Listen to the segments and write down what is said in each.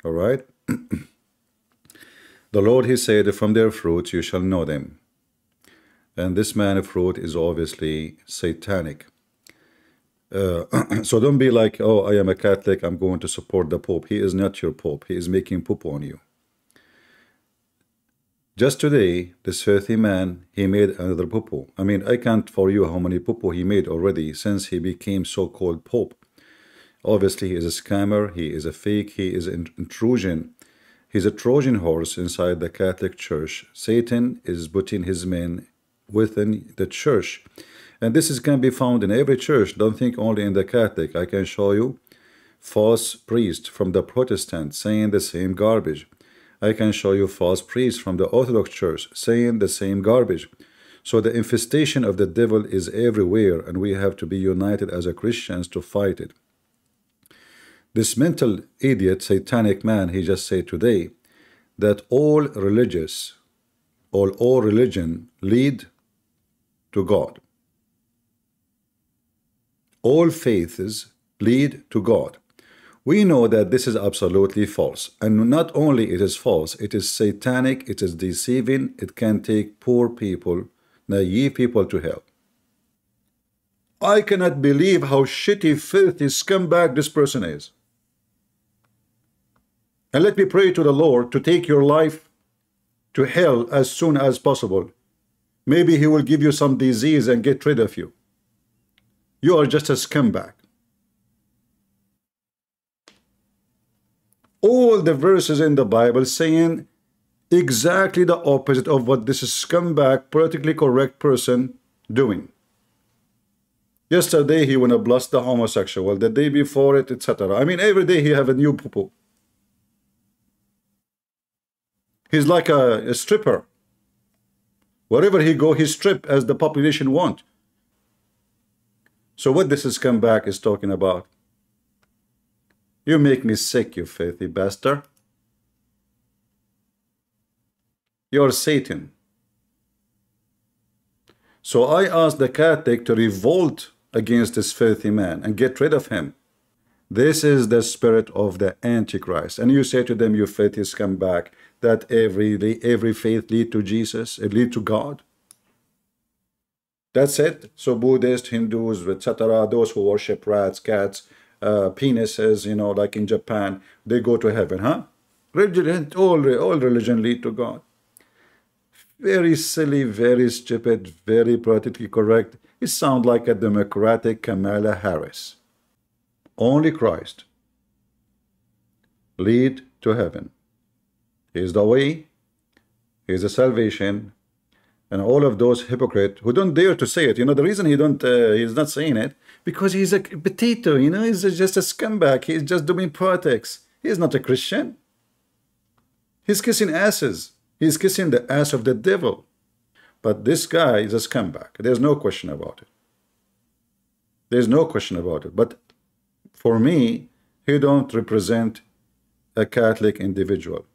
All right. The Lord, he said, from their fruits you shall know them. And this man of fruit is obviously satanic. So don't be like, oh, I am a Catholic, I'm going to support the Pope. He is not your Pope. He is making poop on you. Just today, this filthy man, he made another poo-poo. I mean, I can't for you how many poo-poo he made already since he became so-called Pope. Obviously, he is a scammer, he is a fake, he is an intrusion. He's a Trojan horse inside the Catholic Church. Satan is putting his men within the church. And can be found in every church. Don't think only in the Catholic. I can show you false priests from the Protestant saying the same garbage. I can show you false priests from the Orthodox Church saying the same garbage. So the infestation of the devil is everywhere, and we have to be united as a Christians to fight it. This mental idiot, satanic man, he just said today that all religion lead to God. All faiths lead to God. We know that this is absolutely false. And not only it is false, it is satanic, it is deceiving, it can take poor people, naive people to hell. I cannot believe how shitty, filthy, scumbag this person is. And let me pray to the Lord to take your life to hell as soon as possible. Maybe he will give you some disease and get rid of you. You are just a scumbag. All the verses in the Bible saying exactly the opposite of what this scumbag, politically correct person doing. Yesterday he wanna blast the homosexual, the day before it, etc. I mean, every day he have a new poo-poo. He's like a stripper. Wherever he go, he strip as the population want. So what this scumbag is talking about? You make me sick, you filthy bastard. You're Satan. So I asked the Catholic to revolt against this filthy man and get rid of him. This is the spirit of the Antichrist. And you say to them, you filthy scumbag, that every faith lead to Jesus, it lead to God. That's it. So Buddhists, Hindus, etc., those who worship rats, cats, penises, you know, like in Japan, they go to heaven, huh? Religion, all religion lead to God. Very silly, very stupid, very politically correct. It sounds like a Democratic Kamala Harris. Only Christ lead to heaven. He is the way, he is the salvation, and all of those hypocrites who don't dare to say it. You know, the reason he's not saying it, because he's a potato, you know, he's just a scumbag. He's just doing politics. He's not a Christian. He's kissing asses. He's kissing the ass of the devil. But this guy is a scumbag. There's no question about it. There's no question about it. But for me, he don't represent a Catholic individual.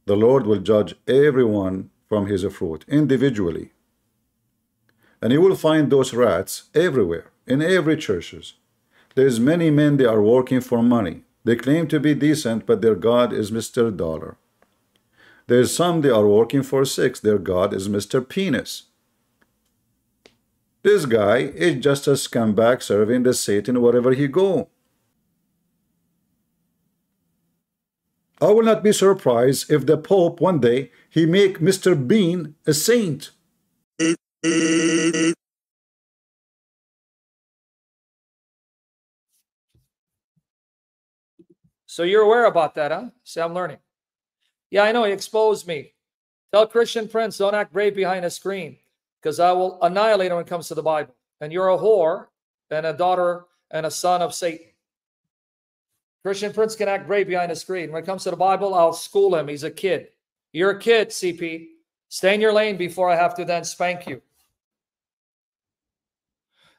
The Lord will judge everyone from his fruit individually. And you will find those rats everywhere, in every churches. There's many men, they are working for money. They claim to be decent, but their God is Mr. Dollar. There's some, they are working for sex. Their God is Mr. Penis. This guy is just a scumbag serving the Satan wherever he go. I will not be surprised if the Pope one day, he make Mr. Bean a saint. So you're aware about that, huh? See, I'm learning. Yeah, I know, he exposed me. Tell Christian Prince, don't act brave behind a screen, because I will annihilate him when it comes to the Bible. And you're a whore and a daughter and a son of Satan. Christian Prince can act brave behind a screen. When it comes to the Bible, I'll school him. He's a kid. You're a kid, CP. Stay in your lane before I have to then spank you.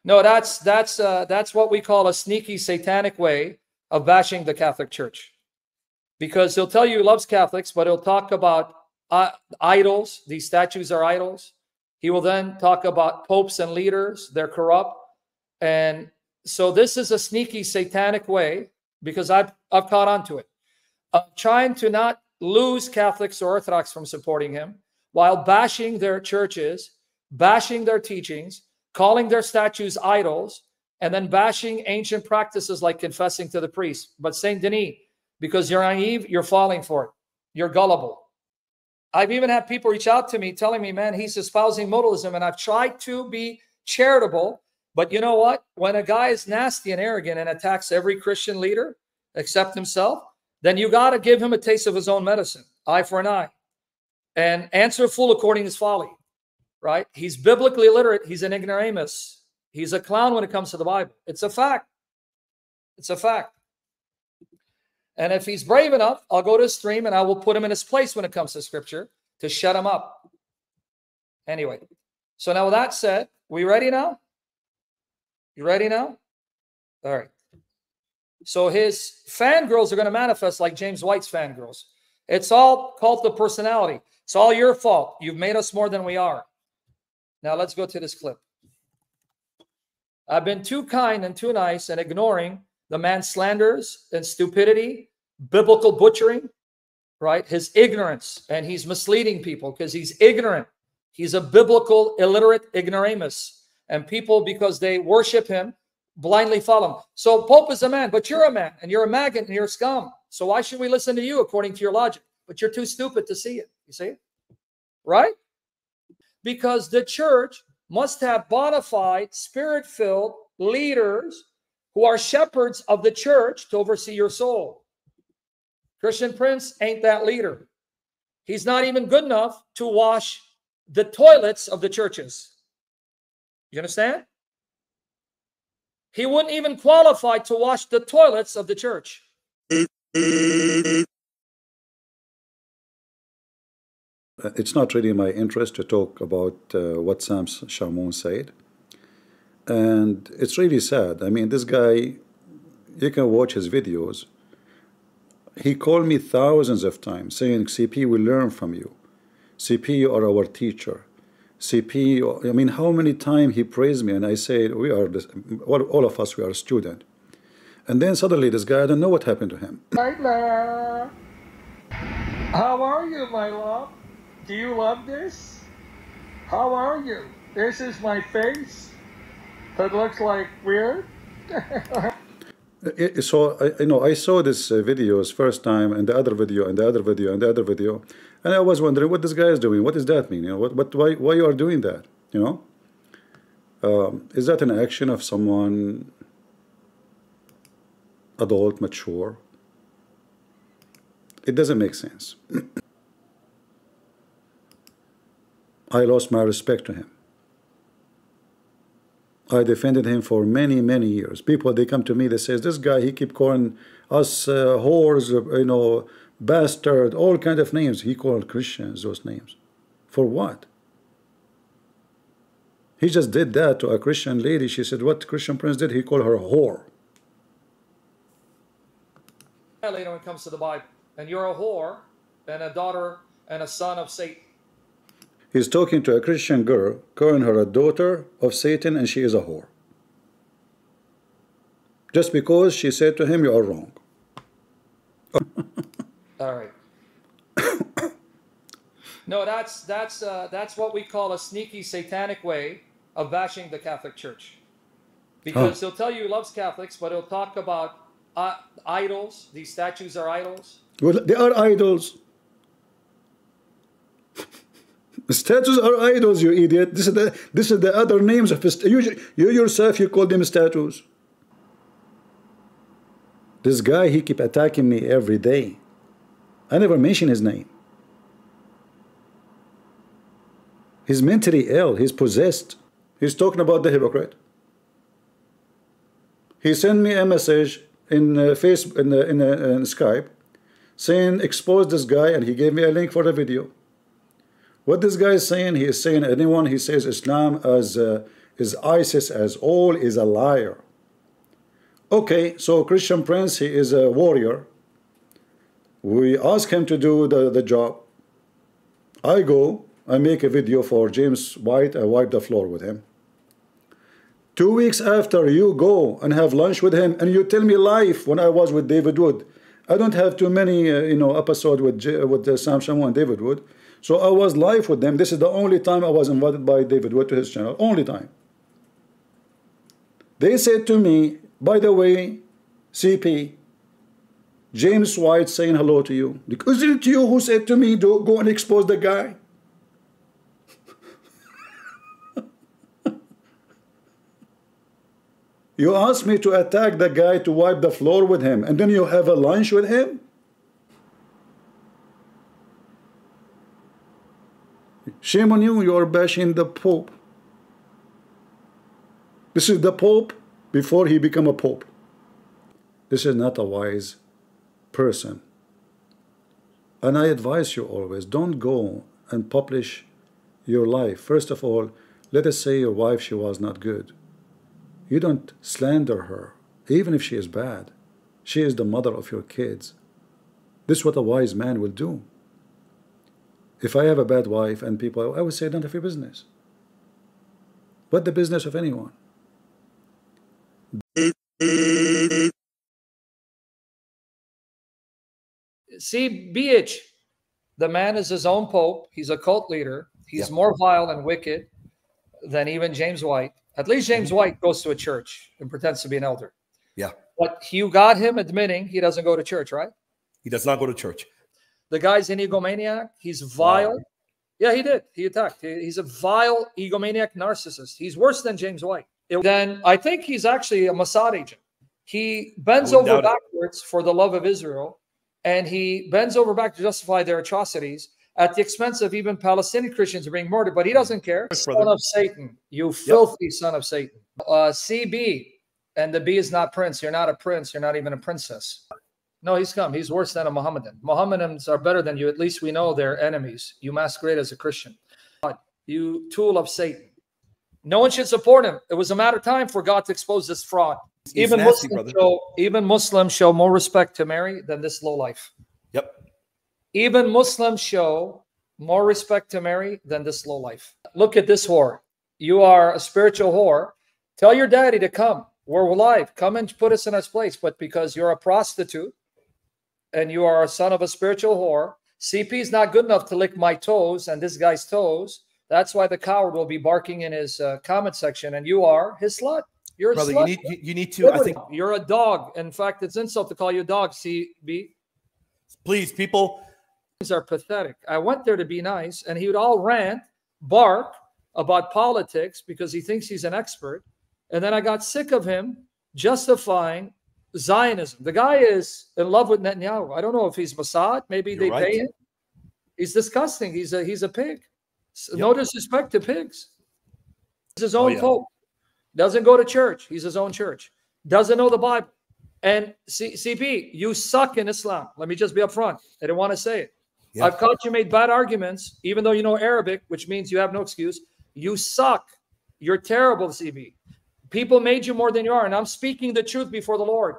No, that's what we call a sneaky satanic way of bashing the Catholic Church. Because he'll tell you he loves Catholics, but he'll talk about idols. These statues are idols. He will then talk about popes and leaders. They're corrupt. And So this is a sneaky satanic way, because I've caught on to it, of trying to not lose Catholics or Orthodox from supporting him while bashing their churches, bashing their teachings, calling their statues idols, and then bashing ancient practices like confessing to the priest. But Saint Denis, because you're naive, you're falling for it. You're gullible. I've even had people reach out to me telling me, man, he's espousing modalism, and I've tried to be charitable. But you know what? When a guy is nasty and arrogant and attacks every Christian leader except himself, then you got to give him a taste of his own medicine, eye for an eye, and answer a fool according to his folly, right? He's biblically illiterate. He's an ignoramus. He's a clown when it comes to the Bible. It's a fact. It's a fact. And if he's brave enough, I'll go to his stream and I will put him in his place when it comes to scripture to shut him up. Anyway, so now with that said, we ready now? You ready now? All right. So his fangirls are going to manifest like James White's fangirls. It's all cult of personality. It's all your fault. You've made us more than we are. Now let's go to this clip. I've been too kind and too nice and ignoring the man's slanders and stupidity, biblical butchering, right? His ignorance, and he's misleading people because he's ignorant. He's a biblical illiterate ignoramus, and people, because they worship him, blindly follow him. So Pope is a man, but you're a man, and you're a maggot, and you're a scum. So why should we listen to you according to your logic? But you're too stupid to see it. You see it? Right? Because the church must have bona fide, spirit-filled leaders who are shepherds of the church to oversee your soul. Christian Prince ain't that leader. He's not even good enough to wash the toilets of the churches. You understand? He wouldn't even qualify to wash the toilets of the church. It's not really my interest to talk about what Sam Shamoun said. And it's really sad. I mean, this guy, you can watch his videos. He called me thousands of times saying, CP, we learn from you. CP, you are our teacher. CP, I mean, how many times he praised me, and I said, we are, all of us, we are a student. And then suddenly this guy, I don't know what happened to him. Hi, how are you, my love? Do you love this? How are you? This is my face. That looks like weird. I saw this videos first time, and the other video, and the other video, and the other video, and I was wondering what this guy is doing. What does that mean? You know, why you are doing that? You know, is that an action of someone adult, mature? It doesn't make sense. I lost my respect to him. I defended him for many, many years. People, they come to me, they say, this guy, he keep calling us whores, you know, bastard, all kind of names. He called Christians those names. For what? He just did that to a Christian lady. She said, what Christian Prince did? He called her a whore. Later when it comes to the Bible. And you're a whore and a daughter and a son of Satan. He's talking to a Christian girl, calling her a daughter of Satan, and she is a whore. Just because she said to him, you are wrong. All right. No, that's what we call a sneaky satanic way of bashing the Catholic Church. Because he'll tell you he loves Catholics, but he'll talk about idols. These statues are idols. Well, they are idols. Statues are idols, you idiot. This is the other names of you yourself. You call them statues. This guy, he keep attacking me every day. I never mention his name. He's mentally ill. He's possessed. He's talking about the hypocrite. He sent me a message in Facebook, in Skype, saying expose this guy, and he gave me a link for the video. What this guy is saying, he is saying anyone he says Islam as is ISIS as all is a liar. Okay, so Christian Prince, he is a warrior. We ask him to do the job. I go, I make a video for James White, I wipe the floor with him. 2 weeks after, you go and have lunch with him, and you tell me live when I was with David Wood. I don't have too many, episode with Sam Shamoun and David Wood. So I was live with them. This is the only time I was invited by David Wood to his channel. Only time. They said to me, by the way, CP, James White saying hello to you. Isn't it you who said to me, go and expose the guy? You asked me to attack the guy, to wipe the floor with him, and then you have a lunch with him? Shame on you, you are bashing the Pope. This is the Pope before he became a Pope. This is not a wise person. And I advise you always, don't go and publish your life. First of all, let us say your wife, she was not good. You don't slander her, even if she is bad. She is the mother of your kids. This is what a wise man will do. If I have a bad wife and people, I would say, none of your business. What the business of anyone? See, BH, the man is his own pope. He's a cult leader. He's more vile and wicked than even James White. At least James White goes to a church and pretends to be an elder. Yeah. But you got him admitting he doesn't go to church, right? He does not go to church. The guy's an egomaniac. He's vile. Wow. Yeah, he did. He attacked. He's a vile egomaniac narcissist. He's worse than James White. Then I think he's actually a Mossad agent. He bends over backwards for the love of Israel, and he bends over back to justify their atrocities at the expense of even Palestinian Christians being murdered, but he doesn't care. Son of Satan, you filthy son of Satan. CB, and the B is not prince. You're not a prince. You're not even a princess. No, he's come. He's worse than a Mohammedan. Mohammedans are better than you. At least we know they're enemies. You masquerade as a Christian. You tool of Satan. No one should support him. It was a matter of time for God to expose this fraud. Even Muslims show more respect to Mary than this lowlife. Yep. Even Muslims show more respect to Mary than this lowlife. Look at this whore. You are a spiritual whore. Tell your daddy to come. We're live. Come and put us in our place. But because you're a prostitute and you are a son of a spiritual whore, CP is not good enough to lick my toes and this guy's toes. That's why the coward will be barking in his comment section. And you are his slut. You're a slut. You need to, I think. You're a dog. In fact, it's insult to call you a dog, CB. Please, people. Are pathetic. I went there to be nice, and he would all rant, bark about politics because he thinks he's an expert. And then I got sick of him justifying Zionism. The guy is in love with Netanyahu. I don't know if he's Mossad. Maybe they pay him. He's disgusting. He's a pig. No disrespect to pigs. He's his own pope. Doesn't go to church. He's his own church. Doesn't know the Bible. And CP, you suck in Islam. Let me just be upfront. I didn't want to say it. Yeah. I've caught you made bad arguments, even though you know Arabic, which means you have no excuse. You suck. You're terrible, CB. People made you more than you are, and I'm speaking the truth before the Lord.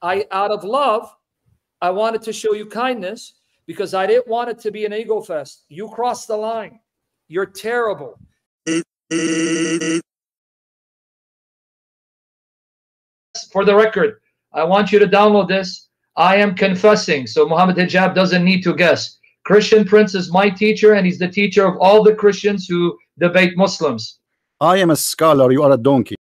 Out of love, I wanted to show you kindness because I didn't want it to be an ego fest. You crossed the line. You're terrible. For the record, I want you to download this. I am confessing, so Muhammad Hijab doesn't need to guess. Christian Prince is my teacher, and he's the teacher of all the Christians who debate Muslims. I am a scholar. You are a donkey.